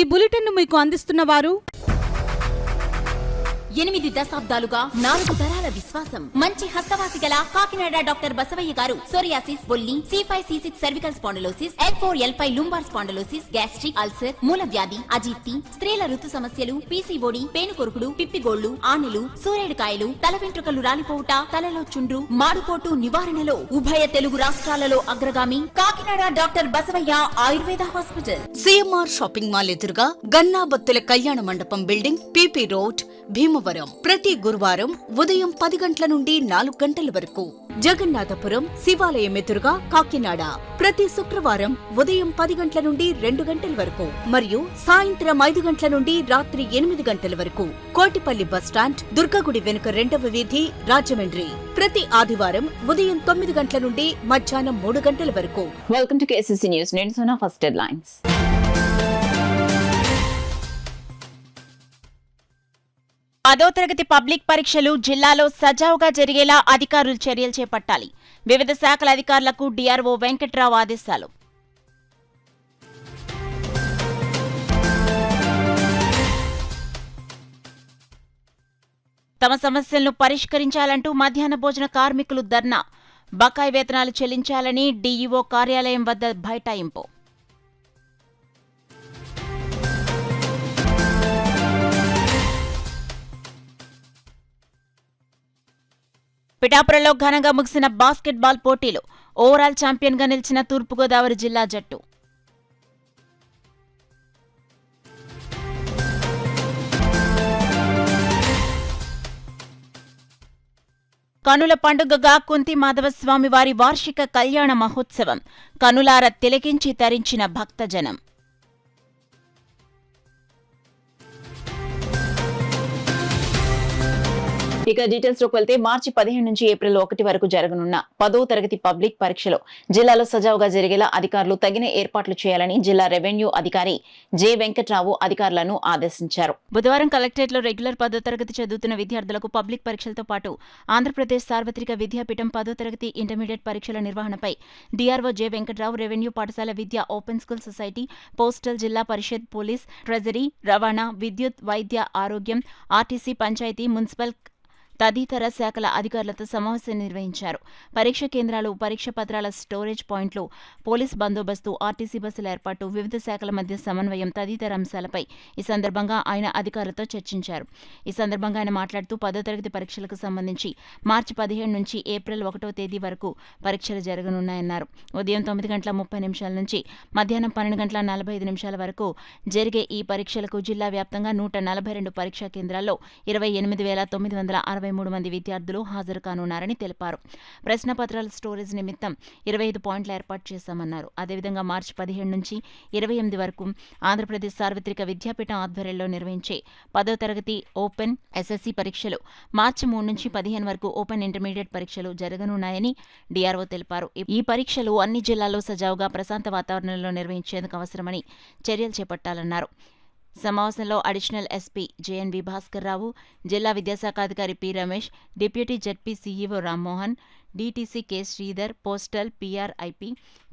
ఈ బులెటిన్ను మీకు అందిస్తున్న వారు 8 దశాబ్దాలుగా 4 తరాల విశ్వాసం. మంచి హస్తవాసి గల కాకినాడ డాక్టర్ బసవయ్య గారు సోరియాసిస్, బొల్లి, C5, C6 cervical spondylosis, L4, L5 lumbar spondylosis, gastric ulcer, మూల వ్యాధి, అజీర్తి, స్త్రీల ఋతు సమస్యలు, PCOD, పేనుకొరుకుడు, పిప్పిగోళ్లు, ఆనెలు, సూరేడుకాయలు, తల వెంట్రుకలు రాలిపోవుట, తలలో చుండ్రు, మాడుకోటు నివారణలో ఉభయ తెలుగు రాష్ట్రాలలో అగ్రగామి Kakinada doctor Basavaiah Ayurveda hospital. CMR shopping mall ఎదురుగా గన్నాబత్తుల కళ్యాణ మండపం బిల్డింగ్, PP రోడ్, భీమవరం. ప్రతి గురువారం ఉదయం 10 గంటల నుండి 4 గంటల వరకు. జగన్నాథపురం శివాలయం ఎదురుగా కాకినాడ ప్రతి శుక్రవారం ఉదయం 10 గంటల నుండి 2 గంటల వరకు మరియు సాయంత్రం 5 గంటల నుండి రాత్రి 8 గంటల వరకు. కోటిపల్లి బస్టాండ్, దుర్గగుడి వెనుక 2వ వీధి, రాజమండ్రి. ప్రతి ఆదివారం ఉదయం 9 గంటల నుండి మధ్యాహ్నం 3 గంటల వరకు. Welcome to KCC news. నేను సోనా. First headlines. పదో తరగతి పబ్లిక్ పరీక్షలు జిల్లాలో సజావుగా జరిగేలా అధికారులు చర్యలు చేపట్టాలి. వివిధ శాఖల అధికారులకు DRO వెంకట్రావు ఆదేశాలు. తమ సమస్యలను పరిష్కరించాలంటూ మధ్యాహ్న భోజన కార్మికులు ధర్నా. బకాయి వేతనాలు చెల్లించాలని DEO కార్యాలయం వద్ద బైఠాయింపు. పిఠాపురంలో ఘనంగా ముగిసిన బాస్కెట్బాల్ పోటీలు. ఓవరాల్ ఛాంపియన్గా నిలిచిన తూర్పుగోదావరి జిల్లా జట్టు. కనుల పండుగగా కుంతి మాధవస్వామి వారి వార్షిక కళ్యాణ మహోత్సవం. కనులార తిలకించి తరించిన భక్తజనం. ఇక డీటెయిల్స్ లోకి వెళ్తే మార్చి 15 నుంచి ఏప్రిల్ 1 వరకు జరగనున్న 10వ తరగతి పబ్లిక్ పరీక్షలో జిల్లాలో సజావుగా జరిగేలా అధికారులు తగిన ఏర్పాట్లు చేయాలని జిల్లా రెవెన్యూ అధికారి జె వెంకట్రావు అధికారులను ఆదేశించారు. బుధవారం కలెక్టరేట్లో రెగ్యులర్ 10వ తరగతి చదువుతున్న విద్యార్థులకు పబ్లిక్ పరీక్షలతో పాటు ఆంధ్రప్రదేశ్ సార్వత్రిక విద్యాపీఠం 10వ తరగతి ఇంటర్మీడియట్ పరీక్షల నిర్వహణపై DRO జె వెంకట్రావు, రెవెన్యూ పాఠశాల విద్య, ఓపెన్ స్కూల్ సొసైటీ, పోస్టల్, జిల్లా పరిషత్, పోలీస్, ట్రెజరీ, రవాణా, విద్యుత్, వైద్య, ఆరోగ్యం, RTC, పంచాయతీ, మున్సిపల్ తదితర శాఖల అధికారులతో సమావేశం నిర్వహించారు. పరీక్ష కేంద్రాలు, పరీక్ష పత్రాల స్టోరేజ్ పాయింట్లు, పోలీస్ బందోబస్తు, RTC బస్సుల ఏర్పాటు, వివిధ శాఖల మధ్య సమన్వయం తదితర అంశాలపై ఈ సందర్భంగా ఆయన అధికారులతో చర్చించారు. ఈ సందర్భంగా ఆయన మాట్లాడుతూ 10వ తరగతి పరీక్షలకు సంబంధించి మార్చి 15 నుంచి ఏప్రిల్ 1వ తేదీ వరకు పరీక్షలు జరగనున్నాయన్నారు. ఉదయం 9:30 నుంచి మధ్యాహ్నం 12:45 వరకు జరిగే ఈ పరీక్షలకు జిల్లా వ్యాప్తంగా 142 పరీక్షా కేంద్రాల్లో 28,963 మంది విద్యార్థులు హాజరు కానున్నారని తెలిపారు. ప్రశ్నపత్రాల స్టోరేజ్ నిమిత్తం 25 పాయింట్లు ఏర్పాటు చేశామన్నారు. అదేవిధంగా మార్చి 15 నుంచి 28 వరకు ఆంధ్రప్రదేశ్ సార్వత్రిక విద్యాపీఠం ఆధ్వర్యంలో నిర్వహించే 10వ తరగతి ఓపెన్ SSC పరీక్షలు, మార్చి 3 నుంచి 15 వరకు ఓపెన్ ఇంటర్మీడియట్ పరీక్షలు జరగనున్నాయని DRO తెలిపారు. ఈ పరీక్షలు అన్ని జిల్లాల్లో సజావుగా ప్రశాంత వాతావరణంలో నిర్వహించేందుకు అవసరమని చర్యలు చేపట్టాలన్నారు. సమావేశంలో additional SP JNV Bhaskar Rao, జిల్లా విద్యాశాఖ అధికారి P Ramesh, deputy ZP CEO Rammohan, DTC K Sridhar, postal PRIP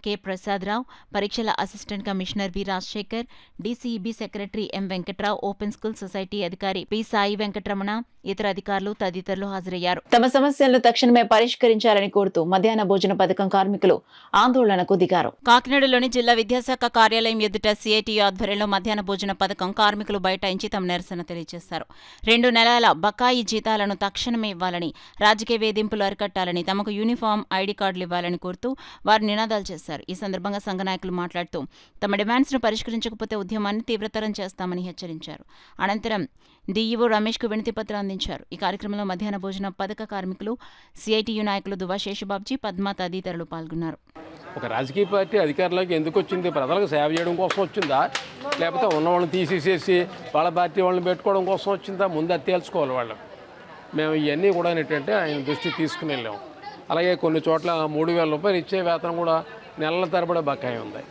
K Prasadarao, పరీక్షల assistant commissioner V Rajasekhar, DCEB secretary M Venkatrao, open school society అధికారి P సాయి వెంకటరమణ, ఇతర అధికారులు తదితరులు హాజరయ్యారు. తమ సమస్యలను తక్షణమే పరిష్కరించాలని కోరుతూ మధ్యాహ్న భోజన పథకం కార్మికులు ఆందోళనకు దిగారు. కాకినాడలోని జిల్లా విద్యాశాఖ కార్యాలయం ఎదుట CITU ఆధ్వర్యంలో మధ్యాహ్న భోజన పథకం కార్మికులు బైఠాయించి తమ నిరసన తెలియజేశారు. 2 నెలల బకాయి జీతాలను తక్షణమే ఇవ్వాలని, రాజకీయ వేధింపులు అరికట్టాలని, తమకు యూనిఫామ్, ID కార్డులు ఇవ్వాలని కోరుతూ వారు నినాదాలు చేశారు. ఈ సందర్భంగా సంఘ నాయకులు మాట్లాడుతూ తమ డిమాండ్స్ ను పరిష్కరించకపోతే ఉద్యమాన్ని తీవ్రతరం చేస్తామని హెచ్చరించారు. అనంతరం DEO రమేష్ కు వినతి పత్రం అందించారు. ఈ కార్యక్రమంలో మధ్యాహ్న భోజన పథక కార్మికులు, CITU నాయకులు దువ్వా శేషబాబ్జీ, పద్మ తదితరులు పాల్గొన్నారు. ఒక రాజకీయ పార్టీ అధికారంలోకి ఎందుకు వచ్చింది? ప్రజలకు సేవ చేయడం కోసం వచ్చిందా, లేకపోతే ఉన్న వాళ్ళని తీసేసేసి వాళ్ళ పార్టీ వాళ్ళని పెట్టుకోవడం కోసం వచ్చిందా? ముందు అది తేల్చుకోవాలి వాళ్ళు. మేము ఇవన్నీ కూడా ఏంటంటే ఆయన దృష్టికి తీసుకుని వెళ్ళాము. అలాగే కొన్ని చోట్ల 3,000 రూపాయలు ఇచ్చే వేతనం కూడా నెలల తరబడి బకాయి ఉంది.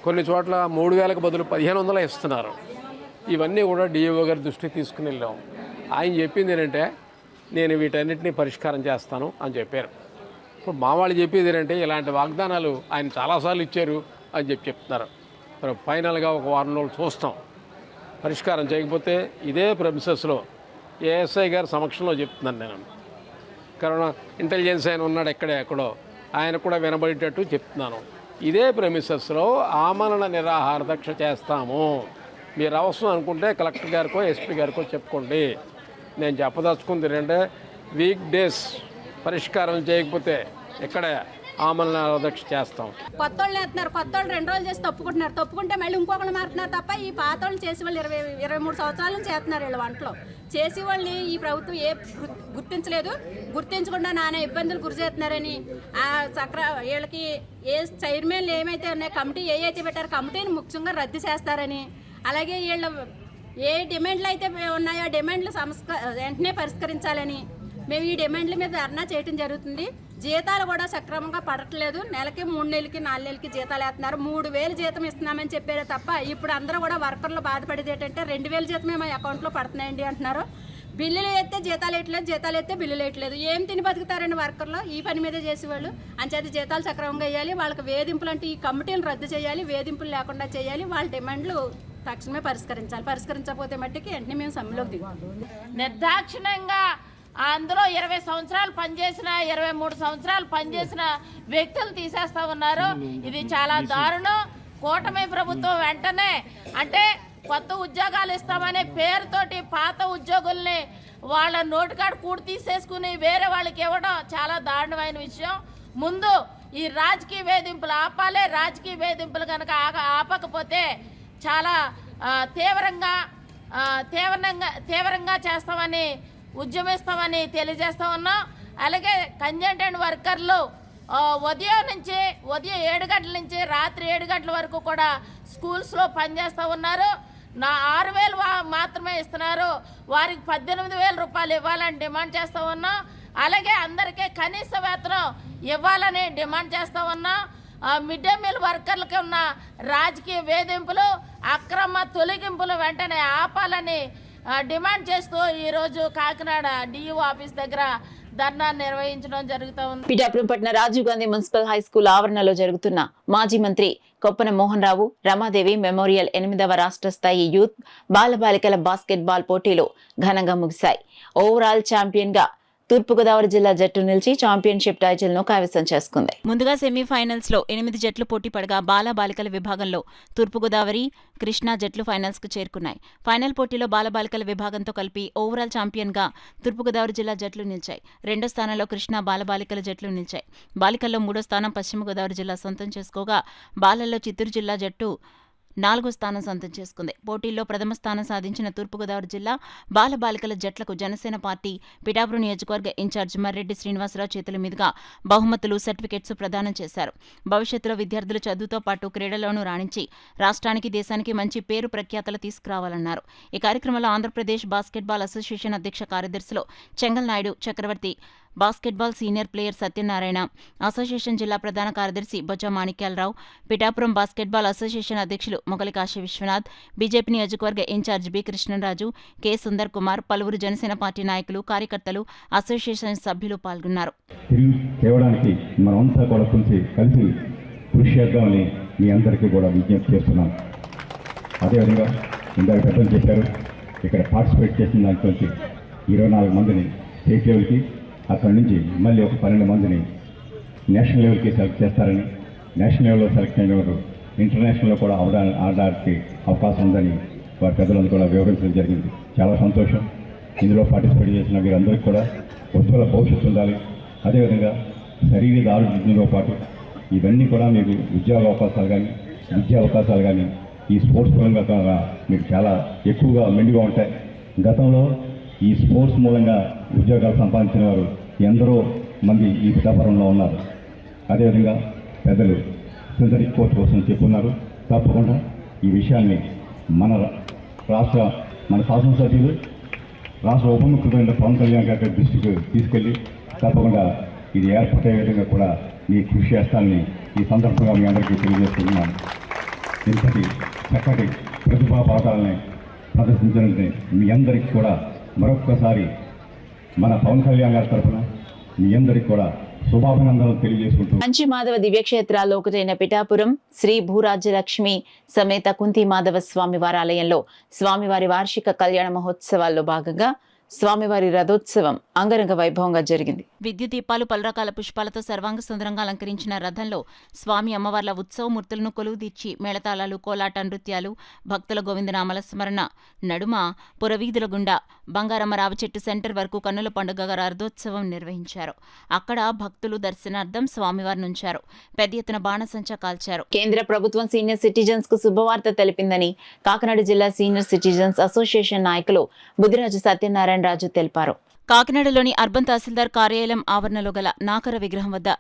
కొన్ని చోట్ల 3,000కు బదులు 1,500 ఇస్తున్నారు. ఇవన్నీ కూడా DEO గారి దృష్టికి తీసుకుని వెళ్ళాము. ఆయన చెప్పింది ఏంటంటే నేను వీటన్నిటిని పరిష్కారం చేస్తాను అని చెప్పారు. ఇప్పుడు మా వాళ్ళు చెప్పేది ఏంటంటే ఇలాంటి వాగ్దానాలు ఆయన చాలాసార్లు ఇచ్చారు అని చెప్తున్నారు. మరి ఫైనల్గా ఒక వారం రోజులు చూస్తాం. పరిష్కారం చేయకపోతే ఇదే ప్రెమిసెస్లో ఏఎస్ఐ గారి సమక్షంలో చెప్తున్నాను నేను. కరోనా ఇంటెలిజెన్స్ ఆయన ఉన్నాడు ఎక్కడో ఆయన కూడా వినబడేటట్టు చెప్తున్నాను. ఇదే ప్రెమిసెస్లో ఆమరణ నిరాహార దీక్ష చేస్తాము. మీరు అవసరం అనుకుంటే కలెక్టర్ గారికో ఎస్పీ గారికో చెప్పుకోండి. నేను చెప్పదలుచుకుంది ఏంటంటే వీక్ డేస్ పరిష్కారం చేయకపోతే ఇక్కడే ఆమరణ దీక్ష చేస్తాం. కొత్త వాళ్ళు వేస్తున్నారు, కొత్త వాళ్ళు 2 రోజులు చేసి తప్పుకుంటే మళ్ళీ ఇంకొకళ్ళు మారుతున్నారు తప్ప ఈ పాత వాళ్ళు చేసి వాళ్ళు 23 సంవత్సరాల నుంచి చేస్తున్నారు. వీళ్ళు వంటలో చేసి వాళ్ళని ఈ ప్రభుత్వం గుర్తించలేదు. గుర్తించకుండా నానా ఇబ్బందులు గురి చేస్తున్నారని వీళ్ళకి ఏ చైర్మన్లు ఏమైతే ఉన్నాయో కమిటీ ఏవైతే పెట్టారో కమిటీని ముఖ్యంగా రద్దు చేస్తారని, అలాగే వీళ్ళ ఏ డిమాండ్లు అయితే ఉన్నాయో ఆ డిమాండ్లు వెంటనే పరిష్కరించాలని మేము ఈ డిమాండ్ల మీద ధర్నా చేయడం జరుగుతుంది. జీతాలు కూడా సక్రమంగా పడట్లేదు. నెలకి 3 నెలలకి 4 నెలలకి జీతాలు వేస్తున్నారు. 3,000 జీతం ఇస్తున్నామని చెప్పారే తప్ప ఇప్పుడు అందరూ కూడా వర్కర్లు బాధపడేది ఏంటంటే 2,000 జీతమే మా అకౌంట్లో పడుతున్నాయండి అంటున్నారు. బిల్లులు ఎత్తే జీతాలు వేయట్లేదు, జీతాలు ఎత్తే బిల్లులు వేయట్లేదు. ఏం తిని బతుకుతారండి వర్కర్లు? ఈ పని మీదే చేసేవాళ్ళు. అంచేత జీతాలు సక్రమంగా వేయాలి. వాళ్ళకి వేధింపులు అంటే ఈ కమిటీలు రద్దు చేయాలి, వేధింపులు లేకుండా చేయాలి. వాళ్ళ డిమాండ్లు తక్షణమే పరిష్కరించాలి. పరిష్కరించకపోతే మట్టికి వెంటనే మేము సమ్మెలోకి దిగుతాం. నిర్దాక్షిణ్యంగా అందులో 20 సంవత్సరాలు పనిచేసిన 23 సంవత్సరాలు పనిచేసిన వ్యక్తులు తీసేస్తా ఉన్నారు. ఇది చాలా దారుణం. కూటమి ప్రభుత్వం వెంటనే అంటే కొత్త ఉద్యోగాలు ఇస్తామనే పేరుతోటి పాత ఉద్యోగుల్ని వాళ్ళ నోటికాడ కూడి తీసేసుకుని వేరే వాళ్ళకి ఇవ్వడం చాలా దారుణమైన విషయం. ముందు ఈ రాజకీయ వేధింపులు ఆపాలే. రాజకీయ వేధింపులు కనుక ఆపకపోతే చాలా తీవ్రంగా చేస్తామని ఉద్యమిస్తామని తెలియజేస్తా ఉన్నాం. అలాగే కంజెంటెడ్ వర్కర్లు ఉదయం 7 గంటల నుంచి రాత్రి 7 గంటల వరకు కూడా స్కూల్స్లో పనిచేస్తూ ఉన్నారు. 6,000 మాత్రమే ఇస్తున్నారు. వారికి 18,000 రూపాయలు ఇవ్వాలని డిమాండ్ చేస్తూ ఉన్నాం. అలాగే అందరికీ కనీస వేతనం ఇవ్వాలని డిమాండ్ చేస్తూ ఉన్నాం. మిడ్ డే మీల్ వర్కర్లకి ఉన్న రాజకీయ వేధింపులు, అక్రమ తొలగింపులు వెంటనే ఆపాలని డిమాండ్ చేస్తూ ఈరోజు కాకినాడ డిఈఓ ఆఫీస్ దగ్గర ధర్నా నిర్వహించడం జరుగుతూ ఉంది. పిఠాపురం పట్టణ Rajiv Gandhi municipal high school ఆవరణలో జరుగుతున్న మాజీ మంత్రి కొప్పన మోహన్ రావు రమాదేవి మెమోరియల్ 8వ రాష్ట్ర స్థాయి యూత్ బాలబాలికల బాస్కెట్బాల్ పోటీలు ఘనంగా ముగిశాయి. ఓవరాల్ ఛాంపియన్ గా తూర్పుగోదావరి జిల్లా జట్టు నిలిచి ఛాంపియన్షిప్ టైటిల్ ను కైవసం చేసుకుంది. ముందుగా సెమీఫైనల్స్ లో 8 జట్లు పోటీ పడగా బాలబాలికల విభాగంలో తూర్పుగోదావరి, కృష్ణా జట్లు ఫైనల్స్ కు చేరుకున్నాయి. ఫైనల్ పోటీలో బాలబాలికల విభాగంతో కలిపి ఓవరాల్ ఛాంపియన్ గా తూర్పుగోదావరి జిల్లా జట్లు నిలిచాయి. 2వ స్థానంలో కృష్ణా బాలబాలికల జట్లు నిలిచాయి. బాలికల్లో 3వ స్థానం పశ్చిమ గోదావరి జిల్లా సొంతం చేసుకోగా బాలల్లో చిత్తూరు జిల్లా జట్టు 4వ స్థానం సొంతం చేసుకుంది. పోటీల్లో ప్రథమ స్థానం సాధించిన తూర్పుగోదావరి జిల్లా బాలబాలికల జట్లకు జనసేన పార్టీ పిఠాపురం నియోజకవర్గ ఇన్ఛార్జ్ మర్రెడ్డి శ్రీనివాసరావు చేతుల మీదుగా బహుమతులు, సర్టిఫికెట్స్ ప్రదానం చేశారు. భవిష్యత్తులో విద్యార్థులు చదువుతో పాటు క్రీడల్లోనూ రాణించి రాష్ట్రానికి, దేశానికి మంచి పేరు ప్రఖ్యాతలు తీసుకురావాలన్నారు. ఈ కార్యక్రమంలో ఆంధ్రప్రదేశ్ బాస్కెట్బాల్ అసోసియేషన్ అధ్యక్ష కార్యదర్శులు Chengal Naidu, Chakravarthi, basketball senior player Satyanarayana, association జిల్లా ప్రధాన కార్యదర్శి బొజ్జ మాణిక్యాలరావు, పిఠాపురం బాస్కెట్బాల్ అసోసియేషన్ అధ్యక్షులు మొగలి కాశీ విశ్వనాథ్, బీజేపీ నియోజకవర్గ incharge B Krishnaraju, K Sundar Kumar, పలువురు జనసేన పార్టీ నాయకులు, కార్యకర్తలు, అసోసియేషన్ సభ్యులు పాల్గొన్నారు. తేవడానికి మనమంతా కూడా కలిసి కృషి చేద్దామని మీ అందరికీ కూడా విజ్ఞప్తి చేస్తున్నాం. అదేవిధంగా ఇందాక పెద్దలు చెప్పారు, ఇక్కడ పార్టిసిపేట్ చేసిన దాంట్లోంచి 24 మందిని స్టేట్ లెవెల్కి, అక్కడి నుంచి మళ్ళీ ఒక 12 మందిని నేషనల్ లెవెల్కి సెలెక్ట్ చేస్తారని, నేషనల్ లెవెల్లో సెలెక్ట్ అయిన వారు ఇంటర్నేషనల్లో కూడా ఆడడానికి అవకాశం ఉందని వారి పెద్దలందరూ కూడా వివరించడం జరిగింది. చాలా సంతోషం. ఇందులో పార్టిసిపేట్ చేసిన వీరందరికీ కూడా ఉజ్వల భవిష్యత్తు ఉండాలి. అదేవిధంగా శరీర ఆరోగ్యంతో పాటు ఇవన్నీ కూడా మీకు ఉద్యోగ అవకాశాలు కానీ, విద్యా అవకాశాలు కానీ ఈ స్పోర్ట్స్ పరంగా మీకు చాలా ఎక్కువగా మెండుగా ఉంటాయి. గతంలో ఈ స్పోర్ట్స్ మూలంగా ఉద్యోగాలు సంపాదించిన వారు ఎందరో మంది ఈ పిఠాపురంలో ఉన్నారు. అదేవిధంగా పెద్దలు సింథటిక్ కోచ్ కోసం చెప్పున్నారు. తప్పకుండా ఈ విషయాన్ని మన శాసనసభ్యులు, రాష్ట్ర ఉప ముఖ్యమంత్రి పవన్ కళ్యాణ్ గారి దృష్టికి తీసుకెళ్ళి తప్పకుండా ఇది ఏర్పడే విధంగా కూడా మీ కృషి చేస్తానని ఈ సందర్భంగా మీ అందరికీ తెలియజేస్తున్నాను. ఇంతటి చక్కటి ప్రతిభా పాఠాలని ప్రదర్శించాలంటే మీ అందరికీ కూడా మరొక్కసారి మన పవన్ కళ్యాణ్ గారి తరఫున మీ అందరికీ కూడా శుభాభినందనలు తెలియజేసుకుంటూ మంచి మాధవ దివ్యక్షేత్రాల్లో ఒకటైన పిఠాపురం శ్రీ భూరాజ్యలక్ష్మి సమేత కుంతి మాధవ స్వామివారి ఆలయంలో స్వామివారి వార్షిక కళ్యాణ మహోత్సవాల్లో భాగంగా స్వామివారి రథోత్సవం అంగరంగ వైభవంగా జరిగింది. విద్యుత్ దీపాలు, పలు రకాల పుష్పాలతో సర్వాంగ సుందరంగా అలంకరించిన రథంలో స్వామి అమ్మవార్ల ఉత్సవమూర్తులను కొలువుదీర్చి మేళతాళాలు, కోలాట నృత్యాలు, భక్తుల గోవిందనామల స్మరణ నడుమ పురవీధుల గుండా బంగారమ్మ రావి చెట్టు సెంటర్ వరకు కన్నుల పండుగగా రథోత్సవం నిర్వహించారు. అక్కడ భక్తులు దర్శనార్థం స్వామివారిని ఉంచారు. పెద్ద ఎత్తున బాణసంచా కాల్చారు. కేంద్ర ప్రభుత్వం సీనియర్ సిటిజన్స్ కు శుభవార్త తెలిపిందని కాకినాడ జిల్లా సీనియర్ సిటిజన్స్ అసోసియేషన్ నాయకులు బుద్ధిరాజు సత్యనారాయణ రాజు తెలిపారు. కాకినాడలోని అర్బన్ తహసీల్దార్ కార్యాలయం ఆవరణలో గల నాకర విగ్రహం వద్ద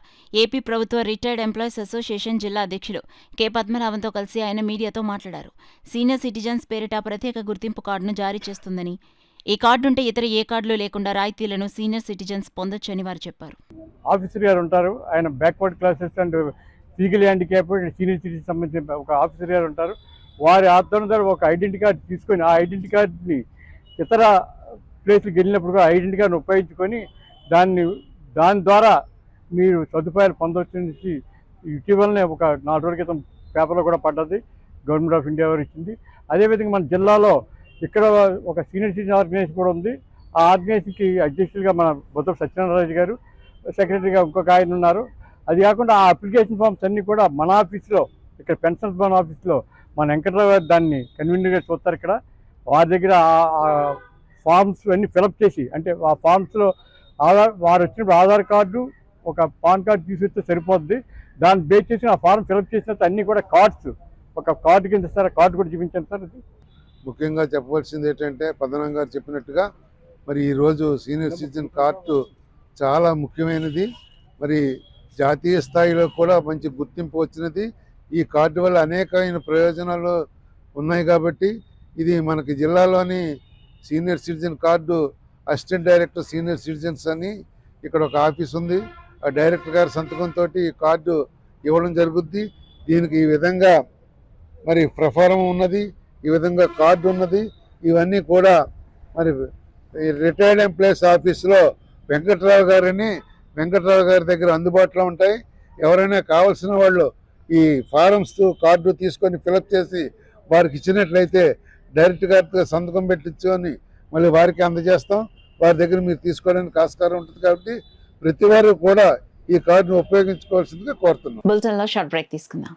ఏపీ ప్రభుత్వ రిటైర్డ్ ఎంప్లాయీస్ అసోసియేషన్ జిల్లా అధ్యక్షులు కె పద్మనాభంతో కలిసి ఆయన మీడియాతో మాట్లాడారు. సీనియర్ సిటిజన్స్ పేరిట ప్రత్యేక గుర్తింపు కార్డును జారీ చేస్తుందని, ఈ కార్డుంటే ఇతర ఏ కార్డులు లేకుండా రాయితీలను సీనియర్ సిటిజన్స్ పొందొచ్చని వారు చెప్పారు. ఆఫీసర్ గారు ఉంటారు, ఆయన backward classes and physical handicap senior citizen సంబంధించిన ఒక ఆఫీసర్ గారు ఉంటారు. వారి ఆధ్వర్యం ద్వారా ఒక ఐడెంటిటీ కార్డు తీసుకొని ఆ ఐడెంటిటీ కార్డుని ఇతర ప్లేస్కి వెళ్ళినప్పుడు కూడా ఐడెంటిటీ కార్డుని ఉపయోగించుకొని దాని ద్వారా మీరు సదుపాయాలు పొందవచ్చని ఇటీవలనే ఒక 4 రోజుల క్రితం పేపర్లో కూడా పడ్డది, గవర్నమెంట్ ఆఫ్ ఇండియా వారు ఇచ్చింది. అదేవిధంగా మన జిల్లాలో ఇక్కడ ఒక సీనియర్ సిటిజన్ ఆర్గనైజేషన్ కూడా ఉంది. ఆ ఆర్గనైజేషన్కి అధ్యక్షులుగా మన బొత్స సత్యనారాయణ గారు, సెక్రటరీగా ఇంకొక ఆయన ఉన్నారు. అది కాకుండా ఆ అప్లికేషన్ ఫామ్స్ అన్నీ కూడా మన ఆఫీస్లో, ఇక్కడ పెన్షన్స్ భవన్ ఆఫీస్లో మన వెంకట్రావు గారు దాన్ని కన్వీనర్గా చూస్తారు. ఇక్కడ వారి దగ్గర ఫామ్స్ అన్నీ ఫిలప్ చేసి, అంటే ఆ ఫామ్స్లో వారు వచ్చినప్పుడు ఆధార్ కార్డు, ఒక పాన్ కార్డు తీసుకొస్తే సరిపోద్ది. దాన్ని బేస్ చేసి ఆ ఫామ్ ఫిలప్ చేసినట్టు అన్నీ కూడా కార్డ్స్, ఒక కార్డు కింద సార్ కార్డు కూడా చూపించాను సార్. అది ముఖ్యంగా చెప్పవలసింది ఏంటంటే పద్మనాభం గారు చెప్పినట్టుగా మరి ఈరోజు సీనియర్ సిటిజన్ కార్డు చాలా ముఖ్యమైనది. మరి జాతీయ స్థాయిలో కూడా మంచి గుర్తింపు వచ్చినది. ఈ కార్డు వల్ల అనేకమైన ప్రయోజనాలు ఉన్నాయి కాబట్టి ఇది మనకి జిల్లాలోని senior citizen card assistant director senior citizens అని ఇక్కడ ఒక ఆఫీస్ ఉంది. ఆ డైరెక్టర్ గారి సంతకంతో ఈ కార్డు ఇవ్వడం జరుగుద్ది. దీనికి ఈ విధంగా మరి ప్రఫారం ఉన్నది, ఈ విధంగా కార్డు ఉన్నది. ఇవన్నీ కూడా మరి రిటైర్డ్ ఎంప్లాయీస్ ఆఫీస్లో వెంకట్రావు గారి దగ్గర అందుబాటులో ఉంటాయి. ఎవరైనా కావాల్సిన వాళ్ళు ఈ ఫారమ్స్ కార్డు తీసుకొని ఫిలప్ చేసి వారికి ఇచ్చినట్లయితే డైరెక్ట్ గారితో సంతకం పెట్టించుకొని మళ్ళీ వారికి అందజేస్తాం. వారి దగ్గర మీరు తీసుకోవడానికి ఆస్కారం ఉంటుంది. కాబట్టి ప్రతి వారు కూడా ఈ కార్డును ఉపయోగించుకోవాల్సిందిగా కోరుతున్నాం. బులెటిన్లో షార్ట్ బ్రేక్ తీసుకుందాం.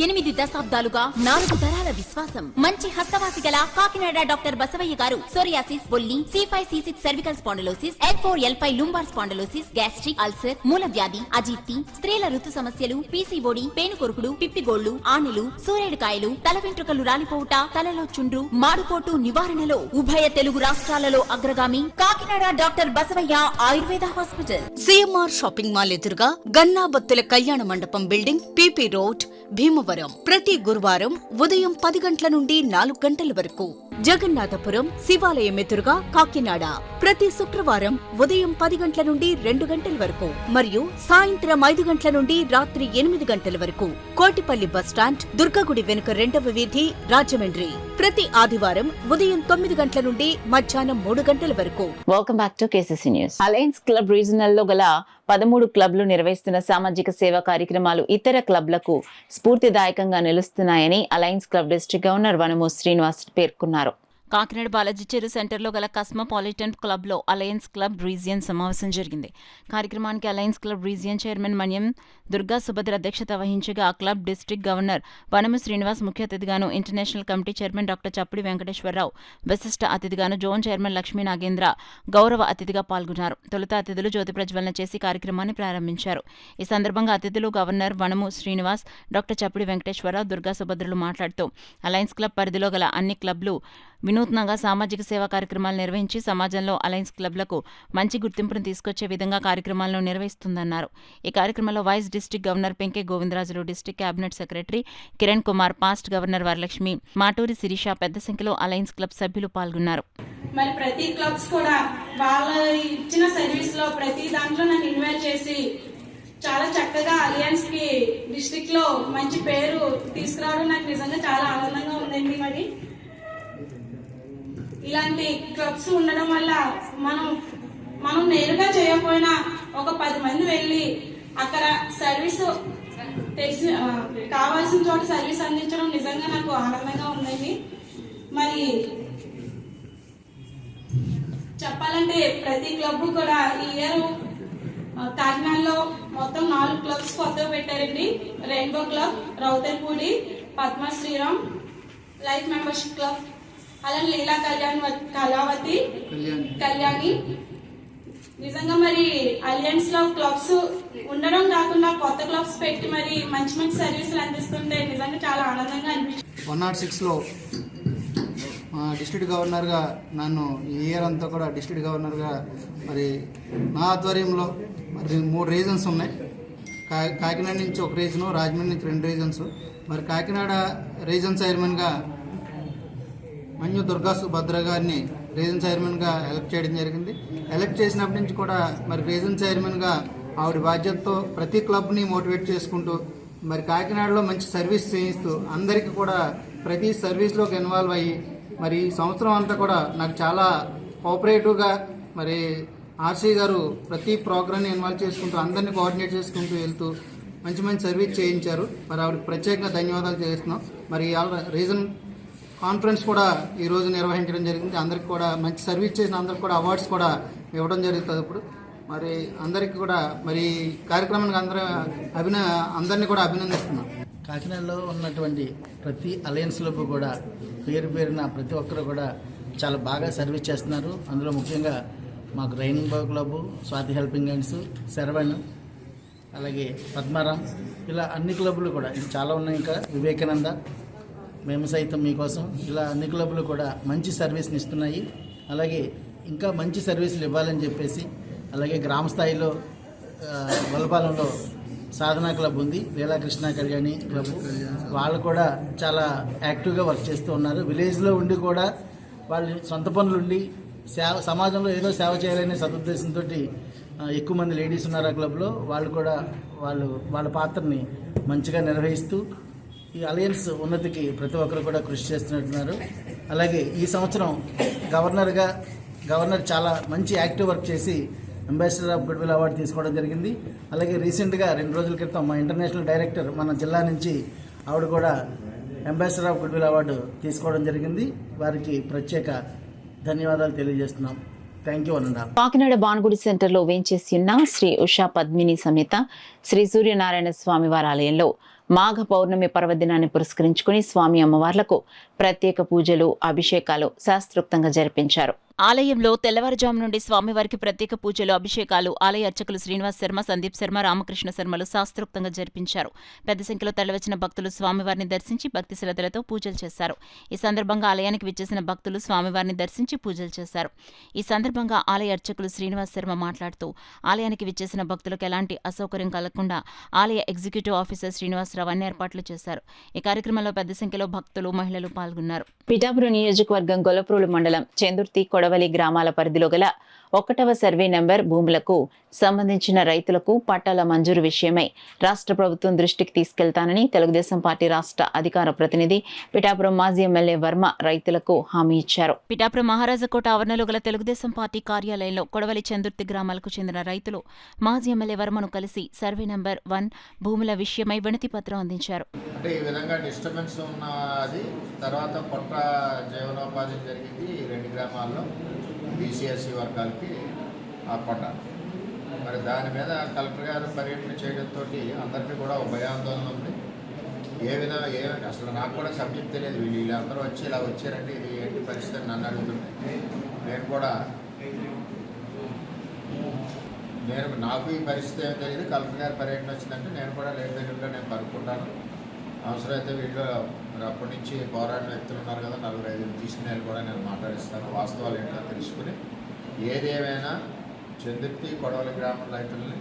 8 దశాబ్దాలుగా 4 తరాల విశ్వాసం. మంచి హస్తవాసి గల కాకినాడ డాక్టర్ బసవయ్య గారు సోరియాసిస్, బొల్లి, C5, C6 cervical spondylosis, L4, L5 lumbar spondylosis, gastric ulcer, మూల వ్యాధి, అజీర్తి, స్త్రీల ఋతు సమస్యలు, PCOD, పేనుకొరుకుడు, పిప్పిగోళ్లు, ఆనెలు, సూరేడుకాయలు, తల వెంట్రుకలు రాలిపోవుట, తలలో చుండ్రు, మాడుకోటు నివారణలో ఉభయ తెలుగు రాష్ట్రాలలో అగ్రగామి Kakinada doctor Basavaiah Ayurveda hospital. CMR shopping mall ఎదురుగా గన్నాబత్తుల కళ్యాణ మండపం బిల్డింగ్, PP రోడ్, భీమవరం. ప్రతి గురువారం ఉదయం 10 గంటల నుండి 4 గంటల వరకు. జగన్నాథపురం శివాలయం ఎదురుగా కాకినాడ ప్రతి శుక్రవారం ఉదయం 10 గంటల నుండి 2 గంటల వరకు మరియు సాయంత్రం 5 గంటల నుండి రాత్రి 8 గంటల వరకు. కోటిపల్లి బస్టాండ్, దుర్గగుడి వెనుక 2వ వీధి, రాజమండ్రి ప్రతి ఆదివారం ఉదయం 9 గంటల నుండి మధ్యాహ్నం 3 గంటల వరకు. Welcome back to KCC news. Alliance club regional లో గల 13 క్లబ్లు నిర్వహిస్తున్న సామాజిక సేవా కార్యక్రమాలు ఇతర క్లబ్లకు స్ఫూర్తిదాయకంగా నిలుస్తున్నాయని alliance club district governor Vanamu Srinivas పేర్కొన్నారు. కాకినాడ బాలాజీ చెరు సెంటర్లో గల కస్మోపాలిటన్ క్లబ్లో అలయన్స్ క్లబ్ రీజియన్ సమావేశం జరిగింది. కార్యక్రమానికి అలయన్స్ క్లబ్ రీజియన్ చైర్మన్ మన్యం దుర్గా సుభద్ర అధ్యక్షత వహించగా ఆ club district governor Vanamu Srinivas ముఖ్య అతిథిగాను, ఇంటర్నేషనల్ కమిటీ చైర్మన్ డాక్టర్ చప్పిడి వెంకటేశ్వరరావు విశిష్ట అతిథిగాను, జోన్ చైర్మన్ లక్ష్మీ నాగేంద్ర గౌరవ అతిథిగా పాల్గొన్నారు. తొలుత అతిథులు జ్యోతి ప్రజ్వలన చేసి కార్యక్రమాన్ని ప్రారంభించారు. ఈ సందర్భంగా అతిథులు గవర్నర్ వనము శ్రీనివాస్, డాక్టర్ చప్పిడి వెంకటేశ్వరరావు, దుర్గా సుభద్రలు మాట్లాడుతూ అలయన్స్ క్లబ్ పరిధిలో గల అన్ని క్లబ్లు వినూత్నంగా సామాజిక సేవా కార్యక్రమాలు నిర్వహించి సమాజంలో అలయన్స్ క్లబ్లకు మంచి గుర్తింపును తీసుకొచ్చే విధంగా కార్యక్రమాలను నిర్వహిస్తుందన్నారు. ఈ కార్యక్రమంలో vice district governor Penke Govindarajulu, district cabinet secretary Kiran Kumar, past governor Varalakshmi, Maturi Sirisha పెద్ద సంఖ్యలో అలయన్స్ క్లబ్ సభ్యులు పాల్గొన్నారు. మరి ప్రతి క్లబ్స్ కూడా వాళ్ళ ఇచ్చిన సర్వీస్ లో ప్రతి దాంట్లో నన్ను ఇన్వైట్ చేసి చాలా చక్కగా అలయన్స్ కి డిస్ట్రిక్ట్ లో మంచి పేరు తీసుకురావడం నాకు నిజంగా చాలా ఆనందంగా ఉందండి. మరి ఇలాంటి క్లబ్స్ ఉండడం వల్ల మనం నేరుగా చేయకపోయినా లేకపోయినా ఒక 10 మంది వెళ్ళి అక్కడ సర్వీస్ కావాల్సిన చోట సర్వీస్ అందించడం నిజంగా నాకు ఆనందంగా ఉందండి. మరి చెప్పాలంటే ప్రతి క్లబ్ కూడా ఈ ఇయర్ కాకినాడలో మొత్తం 4 క్లబ్స్ కొత్తగా పెట్టారండి. Rainbow club, Rautalpudi, Padma Sriram, life membership club, అలాగే లీలా కళావతి, కళ్యాణి. నిజంగా మరి అలయన్స్ లో క్లబ్స్ ఉండడం కాకుండా కొత్త క్లబ్స్ పెట్టి మరి మంచి మంచి సర్వీసులు అందిస్తుంటే నిజంగా చాలా ఆనందంగా అనిపించింది. 106లో డిస్ట్రిక్ట్ గవర్నర్గా నన్ను ఈ ఇయర్ అంతా కూడా డిస్ట్రిక్ట్ గవర్నర్గా మరి నా ఆధ్వర్యంలో మరి 3 రీజన్స్ ఉన్నాయి. కాకినాడ నుంచి 1 రీజను, రాజమండ్రి నుంచి 2 రీజన్స్. మరి కాకినాడ రీజన్ చైర్మన్గా మన్యు దుర్గా సుభద్ర గారిని రీజన్ చైర్మన్గా ఎలక్ట్ చేయడం జరిగింది. ఎలక్ట్ చేసినప్పటి నుంచి కూడా మరి రీజన్ చైర్మన్గా ఆవిడ బాధ్యతతో ప్రతి క్లబ్ని మోటివేట్ చేసుకుంటూ మరి కాకినాడలో మంచి సర్వీస్ చేయిస్తూ అందరికీ కూడా ప్రతి సర్వీస్లోకి ఇన్వాల్వ్ అయ్యి మరి ఈ సంవత్సరం అంతా కూడా నాకు చాలా కోఆపరేటివ్గా మరి ఆర్సీ గారు ప్రతి ప్రోగ్రామ్ని ఇన్వాల్వ్ చేసుకుంటూ అందరినీ కోఆర్డినేట్ చేసుకుంటూ వెళ్తూ మంచి మంచి సర్వీస్ చేయించారు. మరి ఆవిడకి ప్రత్యేకంగా ధన్యవాదాలు చేస్తున్నాం. మరి రీజన్ కాన్ఫరెన్స్ కూడా ఈరోజు నిర్వహించడం జరిగింది. అందరికి కూడా మంచి సర్వీస్ చేసిన అందరికి కూడా అవార్డ్స్ కూడా ఇవ్వడం జరుగుతుంది. ఇప్పుడు మరి అందరికీ కూడా మరి కార్యక్రమానికి అందరినీ కూడా అభినందిస్తున్నాం. కాకినాడలో ఉన్నటువంటి ప్రతి అలయన్స్లకు కూడా పేరున ప్రతి ఒక్కరు కూడా చాలా బాగా సర్వీస్ చేస్తున్నారు. అందులో ముఖ్యంగా మాకు rainbow club, Swathi helping hands, Saravan, అలాగే పద్మారాం, ఇలా అన్ని క్లబ్బులు కూడా ఇంకా చాలా ఉన్నాయి. ఇంకా వివేకానంద, మేము సైతం మీకోసం, ఇలా అన్ని క్లబ్బులు కూడా మంచి సర్వీస్ని ఇస్తున్నాయి. అలాగే ఇంకా మంచి సర్వీసులు ఇవ్వాలని చెప్పేసి అలాగే గ్రామ స్థాయిలో వలపాలెంలో సాధనా క్లబ్ ఉంది, లీలాకృష్ణ కళ్యాణి క్లబ్, వాళ్ళు కూడా చాలా యాక్టివ్గా వర్క్ చేస్తూ ఉన్నారు. విలేజ్లో ఉండి కూడా వాళ్ళు సొంత పనులుండి సమాజంలో ఏదో సేవ చేయాలనే సదుద్దేశంతో ఎక్కువ మంది లేడీస్ ఉన్నారు ఆ క్లబ్లో. వాళ్ళు కూడా వాళ్ళ పాత్రని మంచిగా నిర్వహిస్తూ ఈ అలయన్స్ ఉన్నతికి ప్రతి ఒక్కరు కూడా కృషి చేస్తున్నట్టున్నారు. అలాగే ఈ సంవత్సరం గవర్నర్ చాలా మంచి యాక్టివ్ వర్క్ చేసి అంబాసిడర్ ఆఫ్ గుడ్విల్ అవార్డు తీసుకోవడం జరిగింది. అలాగే రీసెంట్గా 2 రోజుల క్రితం మా ఇంటర్నేషనల్ డైరెక్టర్ మన జిల్లా నుంచి ఆవిడ కూడా అంబాసిడర్ ఆఫ్ గుడ్విల్ అవార్డు తీసుకోవడం జరిగింది. వారికి ప్రత్యేక ధన్యవాదాలు తెలియజేస్తున్నాం. థ్యాంక్ యూ అనండి. కాకినాడ బాన్గుడి సెంటర్లో వేంచేసి ఉన్న శ్రీ ఉషా పద్మిని సమేత శ్రీ సూర్యనారాయణ స్వామి వారి ఆలయంలో మాఘ పౌర్ణమి పర్వదినాన్ని పురస్కరించుకుని స్వామి అమ్మవార్లకు ప్రత్యేక పూజలు, అభిషేకాలు శాస్త్రోక్తంగా జరిపించారు. ఆలయంలో తెల్లవారుజాము నుండి స్వామివారికి ప్రత్యేక పూజలు, అభిషేకాలు ఆలయ అర్చకులు శ్రీనివాస్ శర్మ, సందీప్ శర్మ, రామకృష్ణ శర్మలు శాస్త్రోక్తంగా జరిపించారు. పెద్ద సంఖ్యలో తరలివచ్చిన భక్తులు స్వామివారిని దర్శించి భక్తి శ్రద్ధలతో పూజలు చేశారు. ఈ సందర్భంగా ఆలయానికి విచ్చేసిన భక్తులు స్వామివారిని దర్శించి పూజలు చేశారు. ఈ సందర్భంగా ఆలయ అర్చకులు శ్రీనివాస్ శర్మ మాట్లాడుతూ ఆలయానికి విచ్చేసిన భక్తులకు ఎలాంటి అసౌకర్యం కలగకుండా ఆలయ ఎగ్జిక్యూటివ్ ఆఫీసర్ శ్రీనివాసరావు అన్ని ఏర్పాట్లు చేశారు. ఈ కార్యక్రమంలో పెద్ద సంఖ్యలో భక్తులు, మహిళలు పాల్గొన్నారు. పిఠాపురం నియోజకవర్గం గొల్లప్రోలు మండలం చెందుర్తి, కొడవలి గ్రామాల పరిధిలో గల 1వ సర్వే నెంబర్ భూములకు సంబంధించిన రైతులకు పట్టాల మంజూరు విషయమై రాష్ట్ర ప్రభుత్వం దృష్టికి తీసుకెళ్తానని తెలుగుదేశం పార్టీ రాష్ట్ర అధికార ప్రతినిధి పిఠాపురం మాజీ ఎమ్మెల్యే వర్మ రైతులకు హామీ ఇచ్చారు. పిఠాపురం మహారాజకోట ఆవరణలో గల తెలుగుదేశం పార్టీ కార్యాలయంలో కొడవలి, చెందుర్తి గ్రామాలకు చెందిన రైతులు మాజీ ఎమ్మెల్యే వర్మను కలిసి సర్వే నెంబర్ 1 భూముల విషయమై వినతి పత్రం అందించారు. అంటే ఈ విధంగా డిస్టర్బెన్స్ ఉన్నది, తర్వాత పొట్ట జీవనోపాధి జరిగింది ఈ 2 గ్రామాల్లో బీసీఎస్సీ వర్గాలకి ఆ పొట్ట. మరి దాని మీద కలెక్టర్ గారు పర్యటన చేయడంతో అందరికీ కూడా ఒక భయాందోళన ఉంది. అసలు నాకు కూడా సబ్జెక్ట్ తెలియదు. వీళ్ళందరూ వచ్చి ఇలా వచ్చారంటే ఇది ఏంటి పరిస్థితి నన్ను అడుగుతుంది. నాకు ఈ పరిస్థితి ఏమో తెలియదు. కలెక్టర్ గారి పర్యటన వచ్చిందంటే నేను కూడా లేట్ దగ్గరగా నేను కనుక్కుంటాను. అవసరమైతే వీళ్ళు మరి అప్పటి నుంచి పోరాడిన వ్యక్తులు ఉన్నారు కదా, 4-5 తీసుకుని వెళ్ళి కూడా నేను మాట్లాడిస్తాను. వాస్తవాలు ఏంటో తెలుసుకుని ఏదేమైనా చెందుర్తి, కొడవలి గ్రామం రైతుల్ని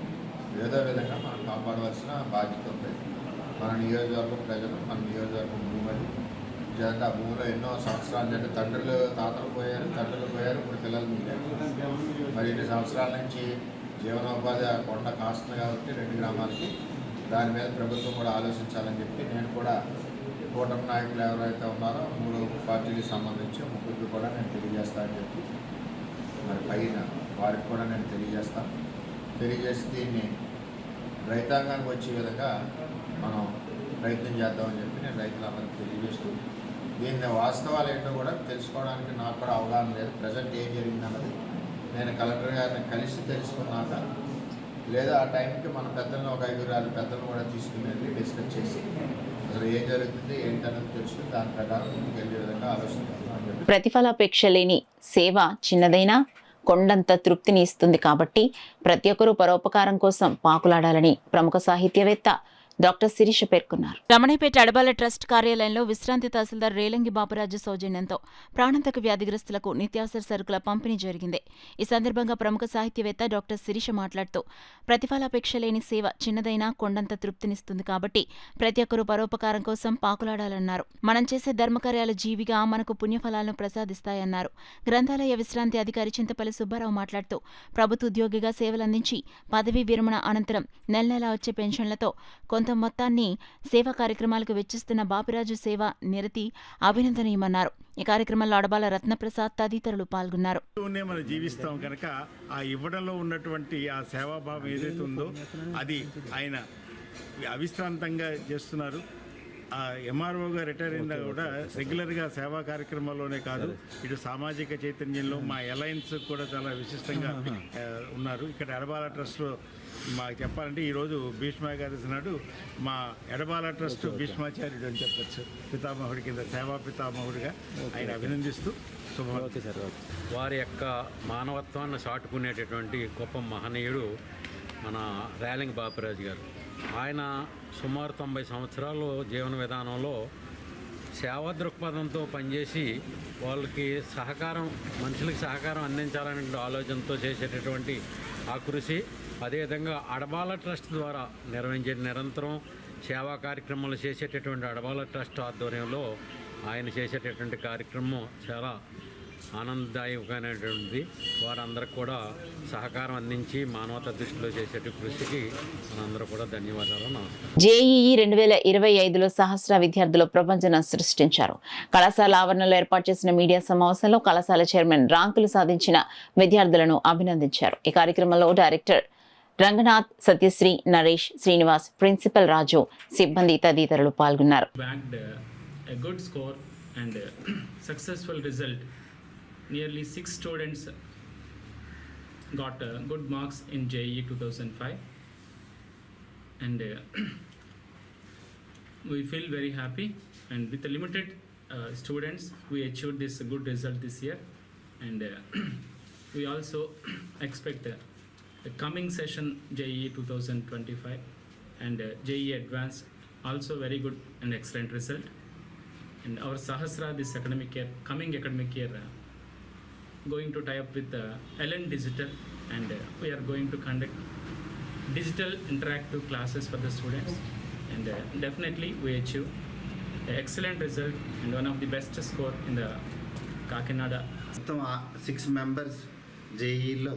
ఏదో విధంగా మనం కాపాడవలసిన బాధ్యత ఉంది. మన నియోజకవర్గం ప్రజలు, మన నియోజకవర్గం భూములు జగన్ ఆ భూమిలో ఎన్నో సంవత్సరాల నుండి తండ్రులు, తాతలు పోయారు, ఇప్పుడు పిల్లలు మిగిలారు. మరి ఇన్ని సంవత్సరాల నుంచి జీవనోపాధి కొండ కాస్తుంది కాబట్టి 2 గ్రామాలకి దాని మీద ప్రభుత్వం కూడా ఆలోచించాలని చెప్పి నేను కూడా కూటమి నాయకులు ఎవరైతే ఉన్నారో 3 పార్టీలకు సంబంధించి 3 కూడా నేను తెలియజేస్తానని చెప్పి మరి పైన వారికి కూడా నేను తెలియజేస్తాను. తెలియజేసి దీన్ని రైతాంగానికి వచ్చే విధంగా మనం ప్రయత్నం చేద్దామని చెప్పి నేను రైతులందరికీ తెలియజేస్తూ దీన్ని వాస్తవాలు ఏంటో కూడా తెలుసుకోవడానికి నాకు కూడా అవగాహన లేదు. ప్రజెంట్ ఏం జరిగిందన్నది నేను కలెక్టర్ గారిని కలిసి తెలుసుకున్నాక లేదా ఆ టైంకి మన పెద్దలను ఒక 5-6 పెద్దలను కూడా తీసుకుని వెళ్ళి డిస్కస్ చేసి అసలు ఏం జరుగుతుంది ఏంటన్నది తెలుసుకుని దాని ప్రకారం ముందుకు వెళ్ళే విధంగా ఆలోచిస్తున్నాను అని చెప్పి. ప్రతిఫలాపేక్ష లేని సేవ చిన్నదైనా కొండంత తృప్తిని ఇస్తుంది కాబట్టి ప్రతి ఒక్కరూ పరోపకారం కోసం పాకులాడాలని ప్రముఖ సాహిత్యవేత్త డాక్టర్ శిరీష పేర్కొన్నారు. రమణీపేట అడబాల ట్రస్ట్ కార్యాలయంలో విశ్రాంతి తహసీల్దార్ రేలంగి బాబురాజు సౌజన్యంతో ప్రాణాంతక వ్యాధిగ్రస్తులకు నిత్యావసర సరుకుల పంపిణీ జరిగింది. ఈ సందర్భంగా ప్రముఖ సాహిత్యవేత్త డాక్టర్ శిరీష మాట్లాడుతూ ప్రతిఫలాపేక్ష లేని సేవ చిన్నదైనా కొండంత తృప్తినిస్తుంది కాబట్టి ప్రతి ఒక్కరూ పరోపకారం కోసం పాకులాడాలన్నారు. మనం చేసే ధర్మకార్యాలు జీవిగా మనకు పుణ్యఫలాలను ప్రసాదిస్తాయన్నారు. గ్రంథాలయ విశ్రాంతి అధికారి చింతపల్లి సుబ్బారావు మాట్లాడుతూ ప్రభుత్వ ఉద్యోగిగా సేవలందించి పదవీ విరమణ అనంతరం నెల వచ్చే పెన్షన్లతో కొంత మొత్తాన్ని సేవా కార్యక్రమాలకు వెచ్చిస్తున్న బాపిరాజు సేవ నిరతి అభినందనీయమన్నారు. ఈ కార్యక్రమంలో అడబాల రత్నప్రసాద్ తదితరులు పాల్గొన్నారు. మనం జీవిస్తాం కనుక ఆ ఇవ్వడంలో ఉన్నటువంటి ఆ సేవాభావం ఏదైతే ఉందో అది ఆయన అవిశ్రాంతంగా చేస్తున్నారు. ఎంఆర్ఓగా రిటైర్ అయినా కూడా రెగ్యులర్గా సేవా కార్యక్రమాల్లోనే కాదు, ఇటు సామాజిక చైతన్యంలో మా అలయన్స్ కూడా చాలా విశిష్టంగా ఉన్నారు. ఇక్కడ ఎడబాల ట్రస్ట్లో మాకు చెప్పాలంటే ఈరోజు భీష్మ ఏకాదశి నాడు మా ఎడబాల ట్రస్ట్ భీష్మాచార్యుడు అని చెప్పచ్చు, పితామహుడి కింద సేవా పితామహుడిగా ఆయన అభినందిస్తూ వారి యొక్క మానవత్వాన్ని చాటుకునేటటువంటి గొప్ప మహనీయుడు మన రేలంగి బాపిరాజు గారు. ఆయన సుమారు 90 సంవత్సరాలు జీవన విధానంలో సేవా దృక్పథంతో పనిచేసి వాళ్ళకి సహకారం, మనుషులకి సహకారం అందించాలనే ఆలోచనతో చేసేటటువంటి ఆ కృషి, అదేవిధంగా అడబాల ట్రస్ట్ ద్వారా నిర్వహించే నిరంతరం సేవా కార్యక్రమాలు చేసేటటువంటి అడబాల ట్రస్ట్ ఆధ్వర్యంలో ఆయన చేసేటటువంటి కార్యక్రమం చాలా ఆనందదాయకమైనటువంటిది. వారందరికి కూడా సహకారం అందించి మానవతా దృష్టిలో చేసే కృషికి మనందరూ కూడా ధన్యవాదాలు. నమస్కారం. జేఈఈ 2025లో సహస్ర విద్యార్థులు ప్రపంచం సృష్టించారు. కళాశాల ఆవరణలో ఏర్పాటు చేసిన మీడియా సమావేశంలో కళాశాల చైర్మన్ ర్యాంకులు సాధించిన విద్యార్థులను అభినందించారు. ఈ కార్యక్రమంలో డైరెక్టర్ రంగనాథ్, సత్యశ్రీ, నరేష్, శ్రీనివాస్, ప్రిన్సిపల్ రాజు, సిబ్బంది తదితరులు పాల్గొన్నారు. Nearly 6 students got good marks in JEE 2005 and we feel very happy, and with the limited students we achieved this good result this year, and we also expect the coming session JEE 2025 and JEE Advanced also very good and excellent result, and our Sahasra this academic year, coming academic year, going to tie up with Ellen Digital, and we are going to conduct digital interactive classes for the students, and definitely we achieve an excellent result and one of the best score in the Kakinada. 6 members జేఈలో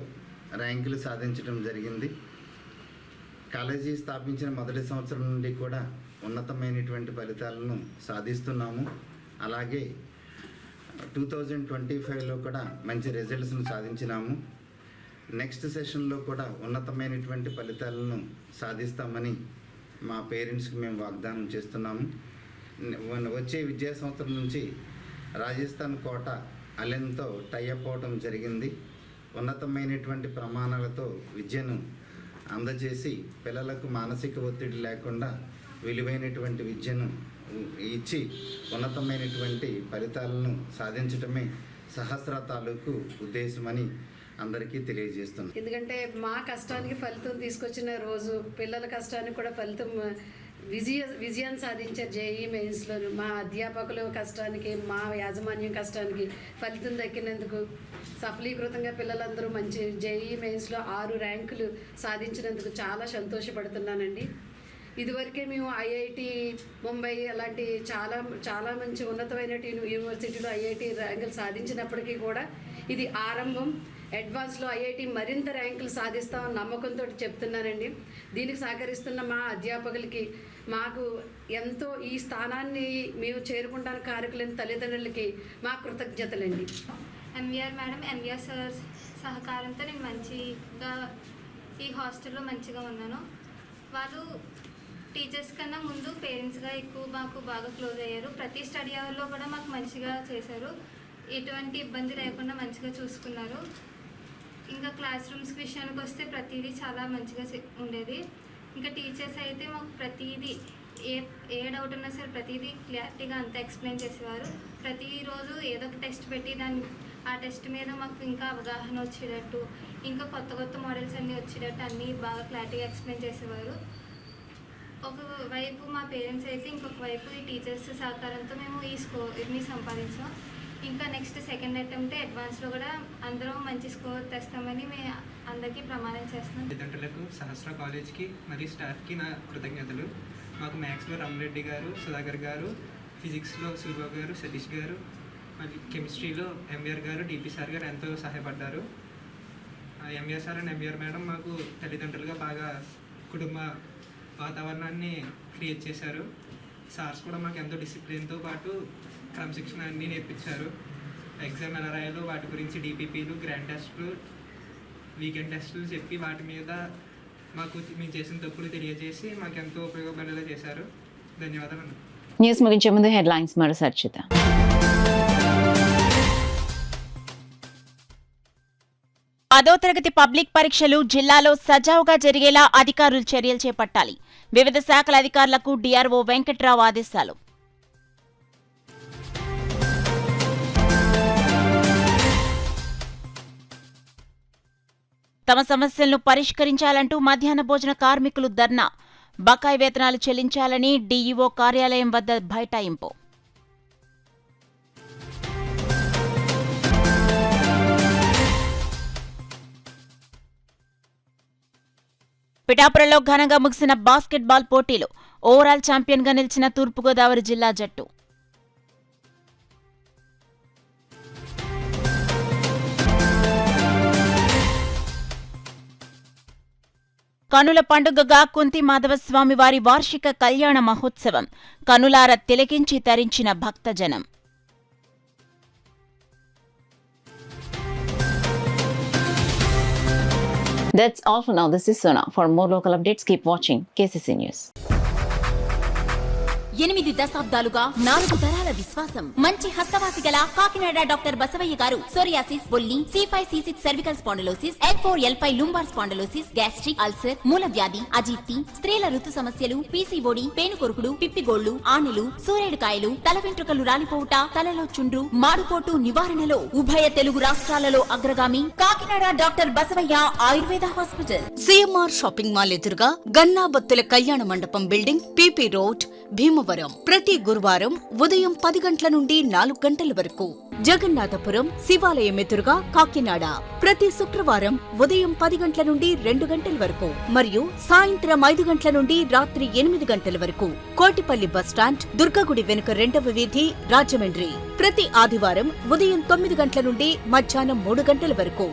ర్యాంకులు సాధించడం జరిగింది. College స్థాపించిన మొదటి సంవత్సరం నుండి కూడా ఉన్నతమైనటువంటి ఫలితాలను సాధిస్తున్నాము. అలాగే 2025లో కూడా మంచి రిజల్ట్స్ను సాధించినాము. నెక్స్ట్ సెషన్లో కూడా ఉన్నతమైనటువంటి ఫలితాలను సాధిస్తామని మా పేరెంట్స్కి మేము వాగ్దానం చేస్తున్నాము. వచ్చే విద్యా సంవత్సరం నుంచి రాజస్థాన్ కోట అలెన్తో టైఅప్ అవడం జరిగింది. ఉన్నతమైనటువంటి ప్రమాణాలతో విద్యను అందజేసి పిల్లలకు మానసిక ఒత్తిడి లేకుండా విలువైనటువంటి విద్యను ఇచ్చి ఉన్నతమైనటువంటి ఫలితాలను సాధించడమే సహస్ర తాలూకు ఉద్దేశమని అందరికీ తెలియజేస్తున్నాం. ఎందుకంటే మా కష్టానికి ఫలితం తీసుకొచ్చిన రోజు, పిల్లల కష్టానికి కూడా ఫలితం విజయాన్ని సాధించారు జేఈ మెయిన్స్లో. మా అధ్యాపకుల కష్టానికి, మా యాజమాన్యం కష్టానికి ఫలితం దక్కినందుకు సఫలీకృతంగా పిల్లలందరూ మంచి జేఈ మెయిన్స్లో 6 ర్యాంకులు సాధించినందుకు చాలా సంతోషపడుతున్నానండి. ఇదివరకే మేము ఐఐటి ముంబై అలాంటి చాలా మంచి ఉన్నతమైన యూనివర్సిటీలో ఐఐటి ర్యాంకులు సాధించినప్పటికీ కూడా ఇది ఆరంభం. అడ్వాన్స్లో ఐఐటి మరింత ర్యాంకులు సాధిస్తామని నమ్మకంతో చెప్తున్నానండి. దీనికి సహకరిస్తున్న మా అధ్యాపకులకి, మాకు ఎంతో ఈ స్థానాన్ని మేము చేరుకుంటానికి కారకులైన తల్లిదండ్రులకి మా కృతజ్ఞతలండి. ఎంవీఆర్ మేడం, ఎంవీఆర్ సార్ సహకారంతో నేను మంచిగా ఈ హాస్టల్లో మంచిగా ఉన్నాను. వాళ్ళు టీచర్స్ కన్నా ముందు పేరెంట్స్గా ఎక్కువ మాకు బాగా క్లోజ్ అయ్యారు. ప్రతి స్టడీ అవర్లో కూడా మాకు మంచిగా చేశారు. ఎటువంటి ఇబ్బంది లేకుండా మంచిగా చూసుకున్నారు. ఇంకా క్లాస్ రూమ్స్ విషయానికి వస్తే ప్రతిదీ చాలా మంచిగా ఉండేది. ఇంకా టీచర్స్ అయితే మాకు ప్రతిదీ ఏ డౌట్ ఉన్నా సరే ప్రతిదీ క్లారిటీగా అంతా ఎక్స్ప్లెయిన్ చేసేవారు. ప్రతిరోజు ఏదో ఒక టెస్ట్ పెట్టి ఆ టెస్ట్ మీద మాకు ఇంకా అవగాహన వచ్చేటట్టు, ఇంకా కొత్త కొత్త మోడల్స్ అన్నీ వచ్చేటట్టు అన్నీ బాగా క్లారిటీగా ఎక్స్ప్లెయిన్ చేసేవారు. ఒకవైపు మా పేరెంట్స్ అయితే, ఇంకొక వైపు ఈ టీచర్స్ సహకారంతో మేము ఈ స్కోర్ని సంపాదించాం. ఇంకా నెక్స్ట్ సెకండ్ అటెంప్ట్ అడ్వాన్స్లో కూడా అందరం మంచి స్కోర్ తెస్తామని మేము అందరికీ ప్రమాణం చేస్తున్నాం. తల్లిదండ్రులకు, సహస్ర కాలేజ్కి మరియు స్టాఫ్కి నా కృతజ్ఞతలు. మాకు మ్యాథ్స్లో రామరెడ్డి గారు, సుధాకర్ గారు, ఫిజిక్స్లో సూర్యబాబు గారు, సతీష్ గారు, మరియు కెమిస్ట్రీలో ఎంవిఆర్ గారు, డిపి సార్ గారు ఎంతో సహాయపడ్డారు. MVR sir and MVR madam మాకు తల్లిదండ్రులుగా బాగా కుటుంబ వాతావరణాన్ని క్రియేట్ చేశారు. సార్స్ కూడా మాకు ఎంతో డిసిప్లిన్తో పాటు క్రమశిక్షణ అన్నీ నేర్పించారు. ఎగ్జామ్ ఎలా రాయాలో వాటి గురించి డిపిపీలు, గ్రాండ్ టెస్టులు, వీకెండ్ టెస్టులు చెప్పి వాటి మీద మాకు మేము చేసిన తప్పులు తెలియజేసి మాకు ఎంతో ఉపయోగపడేలా చేశారు. ధన్యవాదాలు. న్యూస్ ముగించే ముందు హెడ్లైన్స్ మరోసారి చూద్దాం. పదో తరగతి పబ్లిక్ పరీక్షలు జిల్లాలో సజావుగా జరిగేలా అధికారులు చర్యలు చేపట్టాలి. వివిధ శాఖల అధికారులకు డిఆర్ఓ వెంకట్రావు ఆదేశాలు. తమ సమస్యలను పరిష్కరించాలంటూ మధ్యాహ్న భోజన కార్మికులు ధర్నా. బకాయి వేతనాలు చెల్లించాలని డీఈఓ కార్యాలయం వద్ద బైఠాయింపు. పిఠాపురంలో ఘనంగా ముగిసిన బాస్కెట్బాల్ పోటీలు. ఓవరాల్ ఛాంపియన్గా నిలిచిన తూర్పుగోదావరి జిల్లా జట్టు. కనుల పండుగగా కుంతి మాధవస్వామి వారి వార్షిక కళ్యాణ మహోత్సవం. కనులార తిలకించి తరించిన భక్తజనం. That's all for now. This is Sona. For more local updates, keep watching KCC News. 8 దశాబ్దాలుగా 4 తరాల విశ్వాసం. మంచి హస్తవాసి గల కాకినాడ డాక్టర్ బసవయ్య గారు సోరియాసిస్, బొల్లి, C5C6 cervical spondylosis, L4L5 lumbar spondylosis, gastric ulcer, మూలవ్యాధి, అజీర్తి, స్త్రీల ఋతు సమస్యలు, పీసీఓడి, పేనుకొరుకుడు, పిప్పిగోళ్లు, ఆనెలు, సూరేడుకాయలు, తల వెంట్రుకలు రాలిపోవుట, తలలో చుండ్రు, మాడుకోటు నివారణలో ఉభయ తెలుగు రాష్ట్రాలలో అగ్రగామి Kakinada doctor Basavaiah Ayurveda hospital. CMR shopping mall ఎదురుగా గన్నాబత్తుల కళ్యాణ మండపం బిల్డింగ్, పీపీ రోడ్, భీమవరం. ప్రతి గురువారం ఉదయం 10 గంటల నుండి 4 గంటల వరకు. జగన్నాథపురం శివాలయం ఎదురుగా కాకినాడ ప్రతి శుక్రవారం ఉదయం 10 గంటల నుండి 2 గంటల వరకు మరియు సాయంత్రం 5 గంటల నుండి రాత్రి 8 గంటల వరకు. కోటిపల్లి బస్టాండ్, దుర్గగుడి వెనుక 2వ వీధి, రాజమండ్రి ప్రతి ఆదివారం ఉదయం 9 గంటల నుండి మధ్యాహ్నం 3 గంటల వరకు.